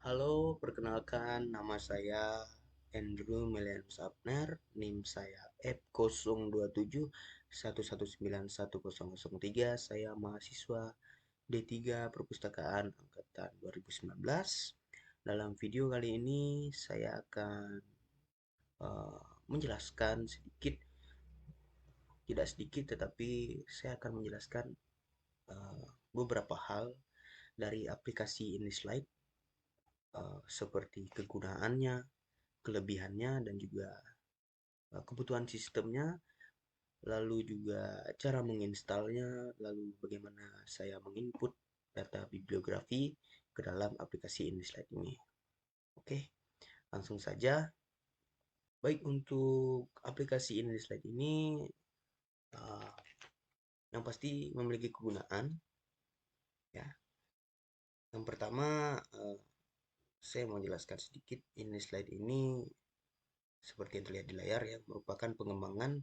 Halo, perkenalkan nama saya Andrew Melianus Abner, NIM saya F02711910003. Saya mahasiswa D3 Perpustakaan angkatan 2019. Dalam video kali ini saya akan menjelaskan sedikit, tidak sedikit tetapi saya akan menjelaskan beberapa hal dari aplikasi InDesign, seperti kegunaannya, kelebihannya, dan juga kebutuhan sistemnya, lalu juga cara menginstalnya, lalu bagaimana saya menginput data bibliografi ke dalam aplikasi InDesign ini. Oke, langsung saja. Baik, untuk aplikasi InDesign ini uh, yang pasti memiliki kegunaan, ya. Yang pertama, saya mau jelaskan sedikit. InDesign ini seperti yang terlihat di layar, ya, merupakan pengembangan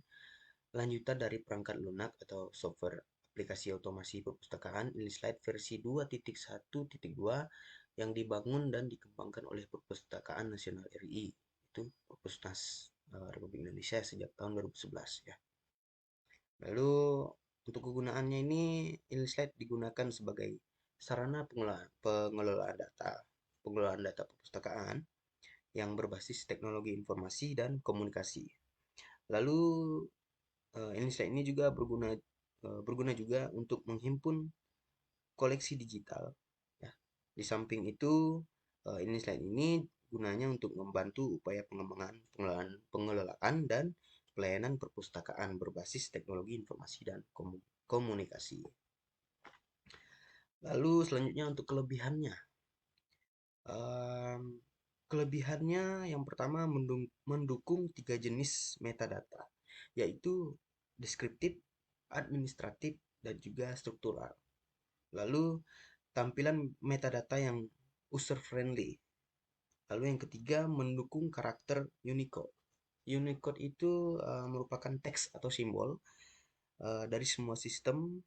lanjutan dari perangkat lunak atau software aplikasi otomasi perpustakaan InDesign versi 2.1.2 yang dibangun dan dikembangkan oleh Perpustakaan Nasional RI, itu Perpusnas Republik Indonesia sejak tahun 2011, ya. Lalu untuk kegunaannya ini, InDesign digunakan sebagai sarana pengelolaan data perpustakaan yang berbasis teknologi informasi dan komunikasi. Lalu InDesign ini juga berguna juga untuk menghimpun koleksi digital, ya. Di samping itu, InDesign ini gunanya untuk membantu upaya pengembangan pengelolaan dan pelayanan perpustakaan berbasis teknologi informasi dan komunikasi. Lalu selanjutnya untuk kelebihannya. Kelebihannya yang pertama mendukung 3 jenis metadata, yaitu deskriptif, administratif, dan juga struktural. Lalu tampilan metadata yang user friendly. Lalu yang ketiga mendukung karakter Unicode. Unicode itu merupakan teks atau simbol dari semua sistem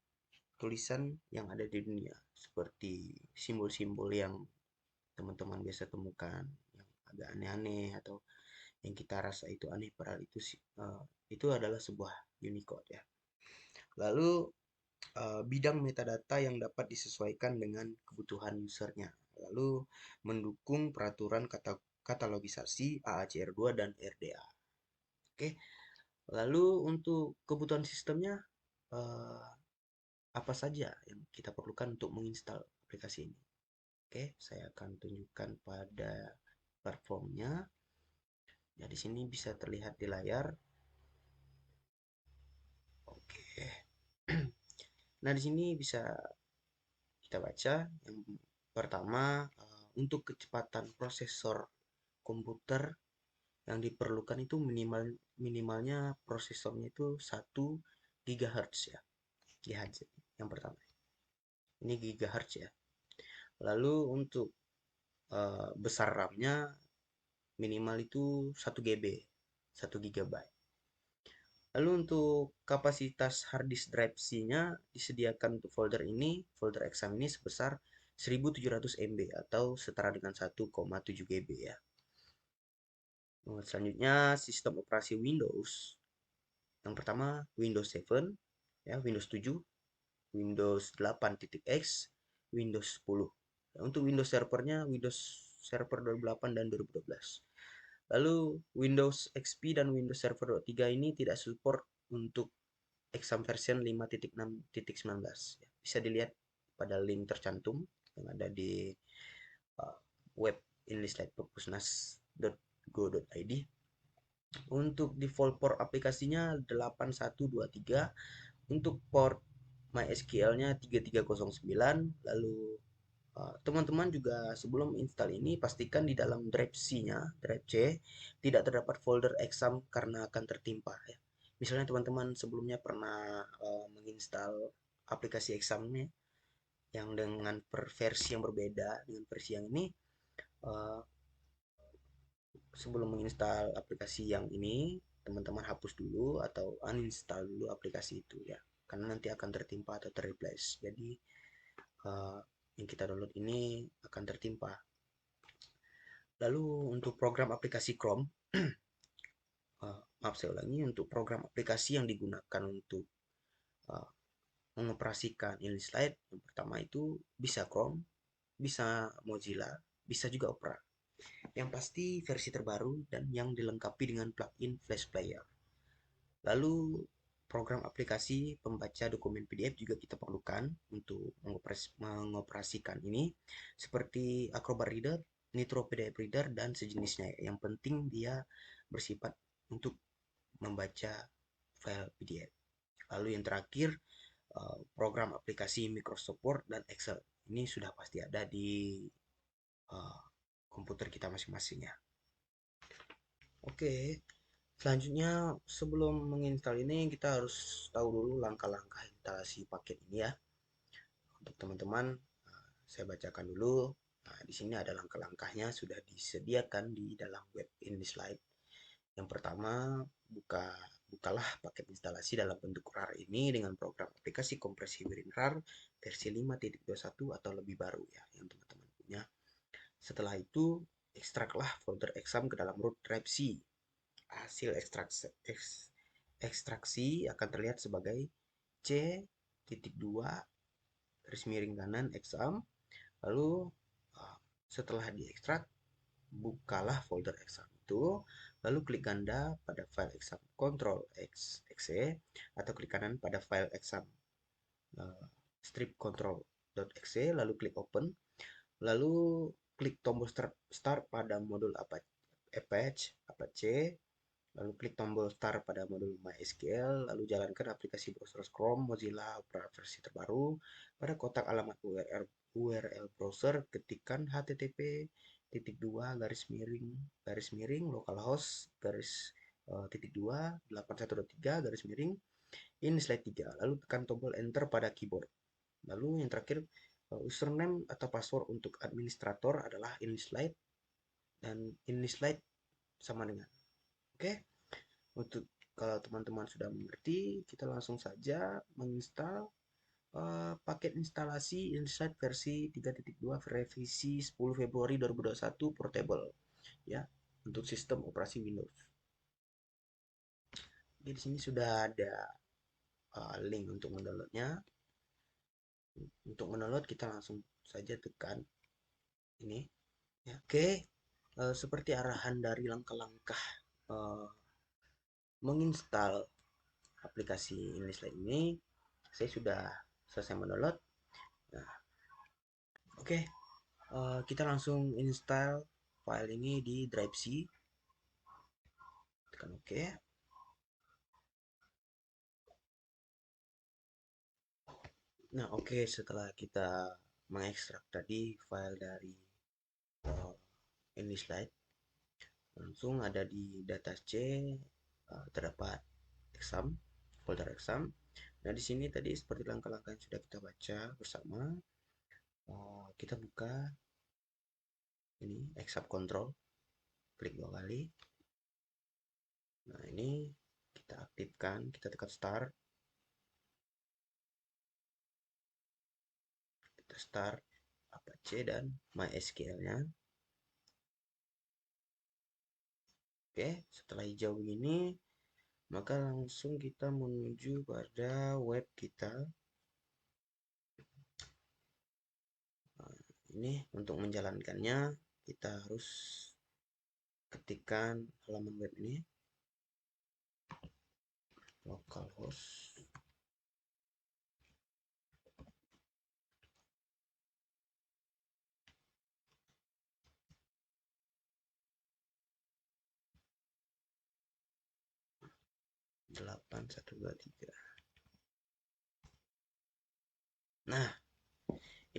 tulisan yang ada di dunia, seperti simbol-simbol yang teman-teman biasa temukan yang agak aneh-aneh atau yang kita rasa itu aneh, padahal itu adalah sebuah Unicode, ya. Lalu bidang metadata yang dapat disesuaikan dengan kebutuhan usernya. Lalu mendukung peraturan katalogisasi AACR2 dan RDA. Oke. Lalu untuk kebutuhan sistemnya, eh, apa saja yang kita perlukan untuk menginstal aplikasi ini? Oke, saya akan tunjukkan pada platformnya. Ya, di sini bisa terlihat di layar. Oke. Nah, di sini bisa kita baca. Yang pertama, untuk kecepatan prosesor komputer yang diperlukan itu minimalnya prosesornya itu 1 GHz, ya. GHz yang pertama. Ini GHz, ya. Lalu untuk besar RAM-nya minimal itu 1 GB, 1 GB. Lalu untuk kapasitas hard disk drive C-nya disediakan untuk folder exam ini sebesar 1700 MB atau setara dengan 1,7 GB, ya. Selanjutnya sistem operasi Windows. Yang pertama Windows 7, ya, Windows 7, Windows 8.x, Windows 10. Nah, untuk Windows servernya Windows Server 2008 dan 2012. Lalu Windows XP dan Windows Server 3 ini tidak support untuk exam version 5.6.19, ya. Bisa dilihat pada link tercantum yang ada di web inlistlab.perpusnas.go.id. Untuk default port aplikasinya 8123, untuk port MySQL-nya 3309. Lalu teman-teman juga sebelum install ini pastikan di dalam drive C-nya, drive C, tidak terdapat folder exam karena akan tertimpa, ya. Misalnya teman-teman sebelumnya pernah menginstal aplikasi examnya yang dengan versi yang berbeda dengan versi yang ini, uh, sebelum menginstal aplikasi yang ini, teman-teman hapus dulu atau uninstall dulu aplikasi itu, ya, karena nanti akan tertimpa atau terreplace. Jadi yang kita download ini akan tertimpa. Lalu untuk program aplikasi Chrome, maaf saya ulangi, untuk program aplikasi yang digunakan untuk uh, mengoperasikan InSlide, yang pertama itu bisa Chrome, bisa Mozilla, bisa juga Opera. Yang pasti versi terbaru dan yang dilengkapi dengan plugin Flash Player. Lalu program aplikasi pembaca dokumen PDF juga kita perlukan untuk mengoperasikan ini seperti Acrobat Reader, Nitro PDF Reader dan sejenisnya. Yang penting dia bersifat untuk membaca file PDF. Lalu yang terakhir program aplikasi Microsoft Word dan Excel. Ini sudah pasti ada di uh, komputer kita masing-masing ya. Oke, selanjutnya sebelum menginstal ini kita harus tahu dulu langkah-langkah instalasi paket ini ya. Untuk teman-teman, saya bacakan dulu. Nah, di sini ada langkah-langkahnya sudah disediakan di dalam web InDesign. Yang pertama, bukalah paket instalasi dalam bentuk RAR ini dengan program aplikasi kompresi WinRAR versi 5.21 atau lebih baru ya yang teman-teman punya. Setelah itu, ekstraklah folder exam ke dalam root drive C. Hasil ekstraksi akan terlihat sebagai C.2 garis miring kanan exam. Lalu setelah diekstrak, bukalah folder exam itu, lalu klik ganda pada file exam Ctrl X exe atau klik kanan pada file exam strip control.exe, lalu klik open, lalu klik tombol start pada modul Apache, lalu klik tombol start pada modul MySQL, lalu jalankan aplikasi browser Chrome, Mozilla, Opera versi terbaru. Pada kotak alamat URL browser, ketikkan http titik dua garis miring localhost garis titik dua 8123 garis miring ini slide 3, lalu tekan tombol enter pada keyboard. Lalu yang terakhir, username atau password untuk administrator adalah ini slide dan ini slide sama dengan. Oke, untuk kalau teman-teman sudah mengerti, kita langsung saja menginstal paket instalasi InSight versi 3.2 revisi 10 Februari 2021 portable ya untuk sistem operasi Windows. Jadi di sini sudah ada link untuk mendownloadnya. Untuk mendownload kita langsung saja tekan ini ya. Oke, seperti arahan dari langkah-langkah uh, menginstal aplikasi InSlide ini, saya sudah selesai mendownload. Nah, oke, kita langsung install file ini di drive C. Tekan oke. Nah, oke, setelah kita mengekstrak tadi file dari uh, InSlide, langsung ada di data C terdapat exam, folder exam. Nah, di sini tadi seperti langkah-langkah yang sudah kita baca bersama, kita buka ini exam control, klik 2 kali. Nah, ini kita aktifkan, kita tekan start. Kita start Apache dan MySQL-nya. Oke, setelah hijau ini, maka langsung kita menuju pada web kita. Nah, ini untuk menjalankannya, kita harus ketikkan halaman web ini, localhost 8123. Nah,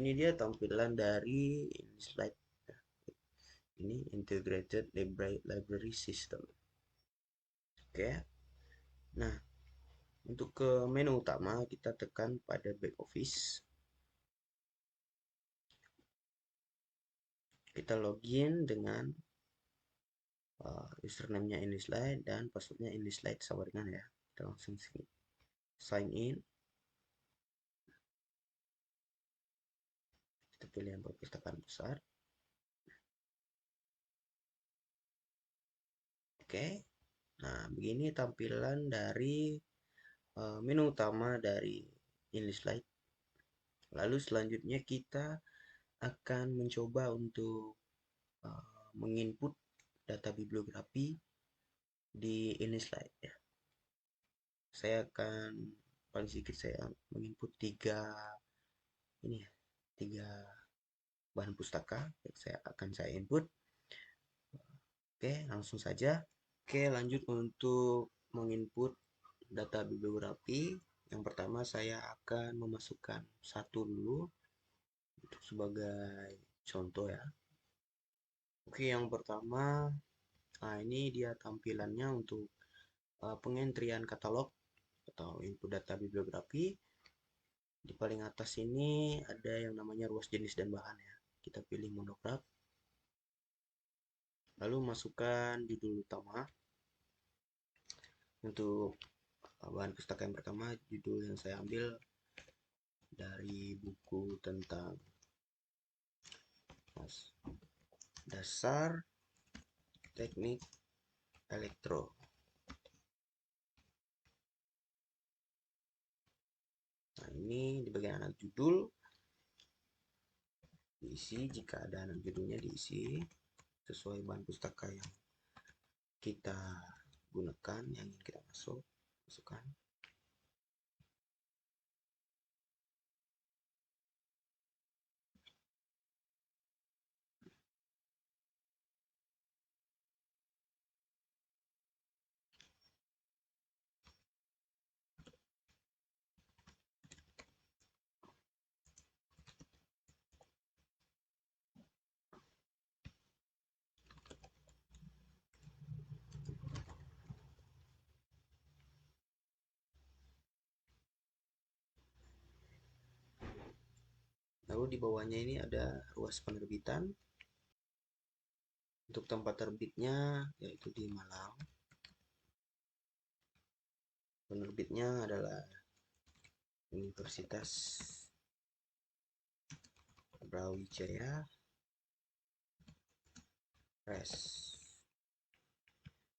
ini dia tampilan dari slide. Ini integrated library system. Oke. Nah, untuk ke menu utama kita tekan pada back office. Kita login dengan username-nya ini slide dan passwordnya ini slide sama dengan ya. Kita langsung sign in. Kita pilih yang perpustakaan besar. Oke, nah begini tampilan dari menu utama dari InlistLite. Lalu selanjutnya kita akan mencoba untuk menginput data bibliografi di InlistLite ya. Saya akan paling sedikit saya menginput ini ya, tiga bahan pustaka yang saya input. Oke, langsung saja. Oke, lanjut untuk menginput data bibliografi. Yang pertama saya akan memasukkan satu dulu untuk sebagai contoh ya. Oke, yang pertama, nah ini dia tampilannya untuk pengentrian katalog atau input data bibliografi. Di paling atas ini ada yang namanya ruas jenis dan bahan ya. Kita pilih monograf. Lalu masukkan judul utama. Untuk bahan pustaka yang pertama, judul yang saya ambil dari buku tentang dasar teknik elektro. Nah, ini di bagian anak judul diisi, jika ada anak judulnya diisi sesuai bahan pustaka yang kita gunakan, yang ingin kita masukkan. Lalu di bawahnya ini ada ruas penerbitan. Untuk tempat terbitnya yaitu di Malang. Penerbitnya adalah Universitas Brawijaya Press.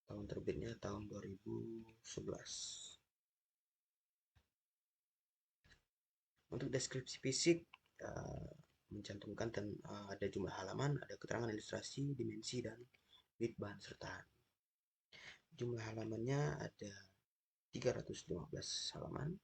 Tahun terbitnya tahun 2011. Untuk deskripsi fisik mencantumkan ada jumlah halaman, ada keterangan ilustrasi, dimensi, dan bit bahan sertaan. Jumlah halamannya ada 315 halaman.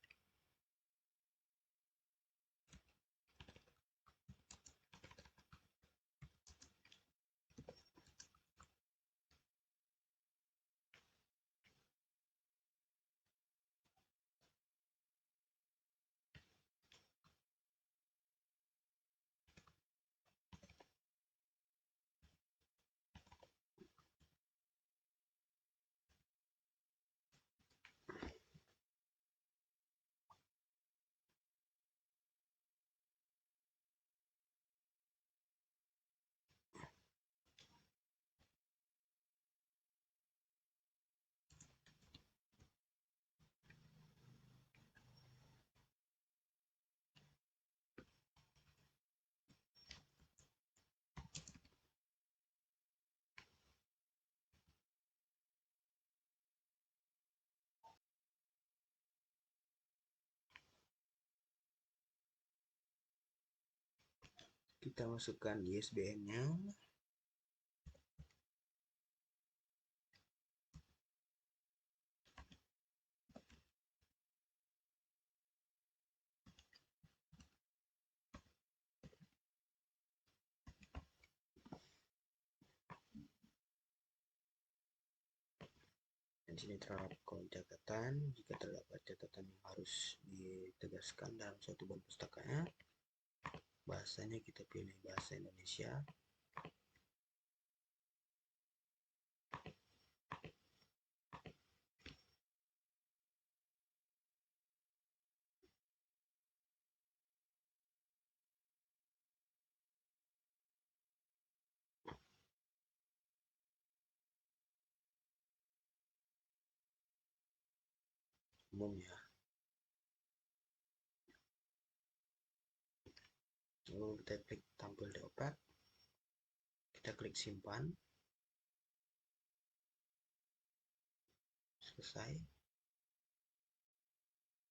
Kita masukkan ISBN-nya. Dan sini terdapat catatan jika terdapat catatan yang harus ditegaskan dalam suatu bahan pustakanya. Bahasanya kita pilih bahasa Indonesia. Umum ya. Lalu kita klik tampil di opat. Kita klik simpan. Selesai.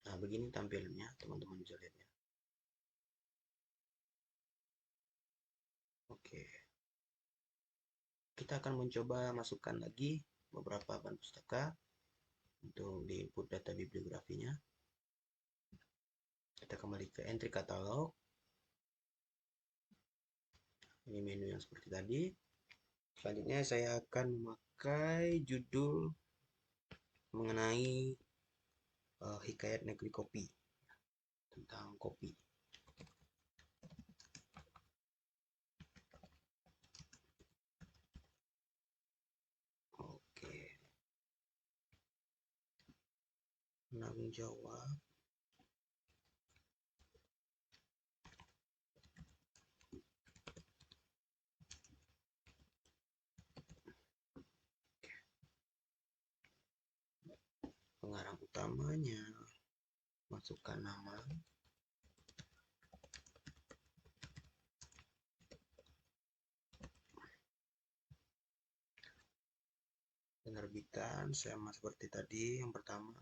Nah, begini tampilannya, teman-teman bisa lihat ya. Oke, kita akan mencoba masukkan lagi beberapa bahan pustaka untuk di input data bibliografinya. Kita kembali ke entry katalog. Ini menu yang seperti tadi. Selanjutnya saya akan memakai judul mengenai hikayat negeri kopi, tentang kopi. Oke, penanggung jawab. Pengarang utamanya, masukkan nama. Penerbitan sama seperti tadi. Yang pertama,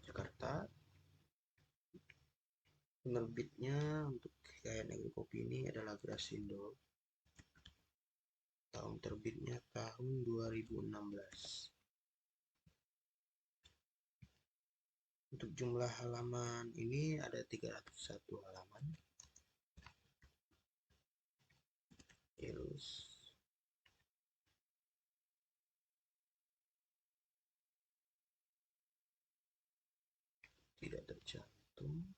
Jakarta. Penerbitnya untuk hikayat negeri kopi ini adalah Grasindo. Tahun terbitnya tahun 2016. Untuk jumlah halaman ini ada 301 halaman. Terus tidak tercantum.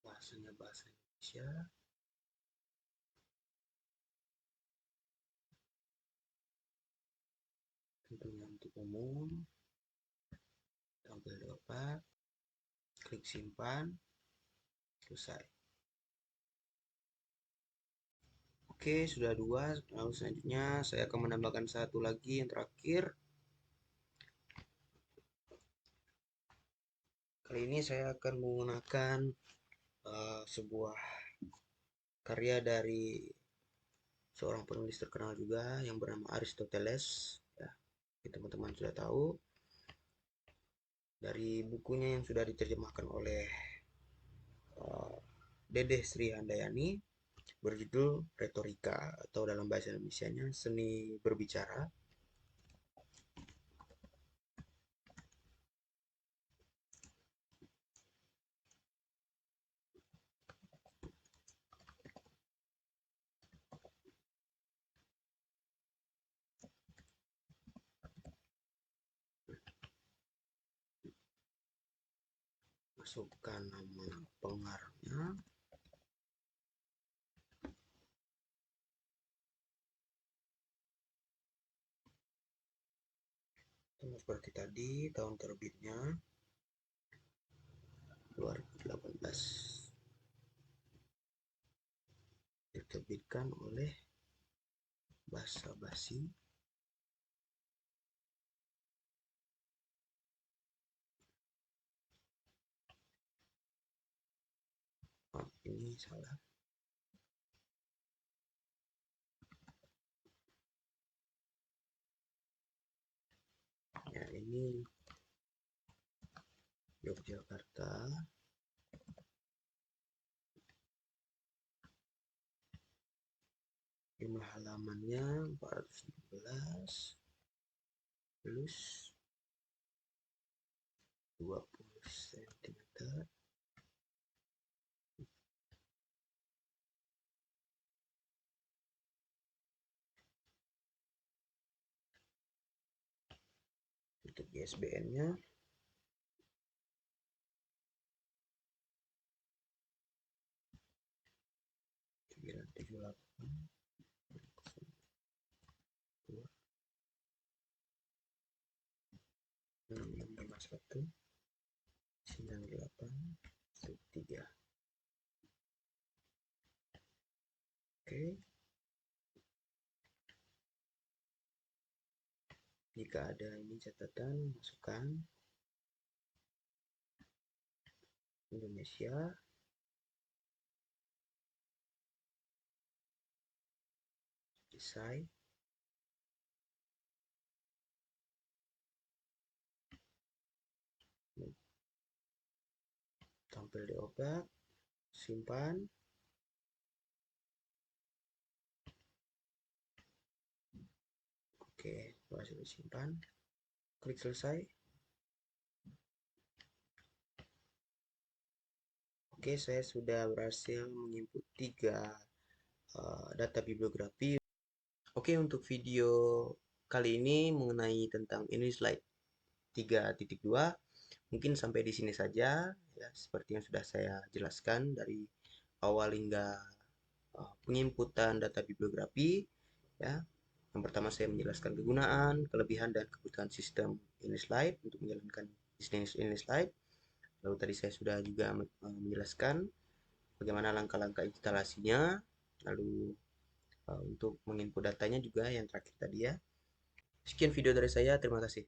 Bahasanya bahasa Indonesia. Tentunya untuk umum. Tampil dapat. Klik simpan. Selesai. Oke, sudah dua. Lalu selanjutnya saya akan menambahkan satu lagi yang terakhir. Kali ini saya akan menggunakan sebuah karya dari seorang penulis terkenal juga yang bernama Aristoteles. Ya, teman-teman sudah tahu dari bukunya yang sudah diterjemahkan oleh Dede Sri Handayani, berjudul Retorika, atau dalam bahasa Indonesianya seni berbicara. Masukkan nama pengarangnya. Sama seperti tadi, tahun terbitnya 2018. Diterbitkan oleh Basa Basi. Ini salah. Ya, ini Yogyakarta. Jumlah halamannya 416 plus 20 cm. Untuk ISBN-nya 978 6651 98 3. Oke. Jika ada ini catatan, masukkan. Indonesia. Selesai. Tampil di obat, simpan. Oke, berhasil disimpan. Klik selesai. Oke, saya sudah berhasil menginput 3 data bibliografi. Oke, untuk video kali ini mengenai tentang ini slide 3.2 mungkin sampai di sini saja ya, seperti yang sudah saya jelaskan dari awal hingga penginputan data bibliografi ya. Yang pertama saya menjelaskan kegunaan, kelebihan dan kebutuhan sistem InSlide untuk menjalankan bisnis InSlide. Lalu tadi saya sudah juga menjelaskan bagaimana langkah-langkah instalasinya, lalu untuk menginput datanya juga yang terakhir tadi ya. Sekian video dari saya, terima kasih.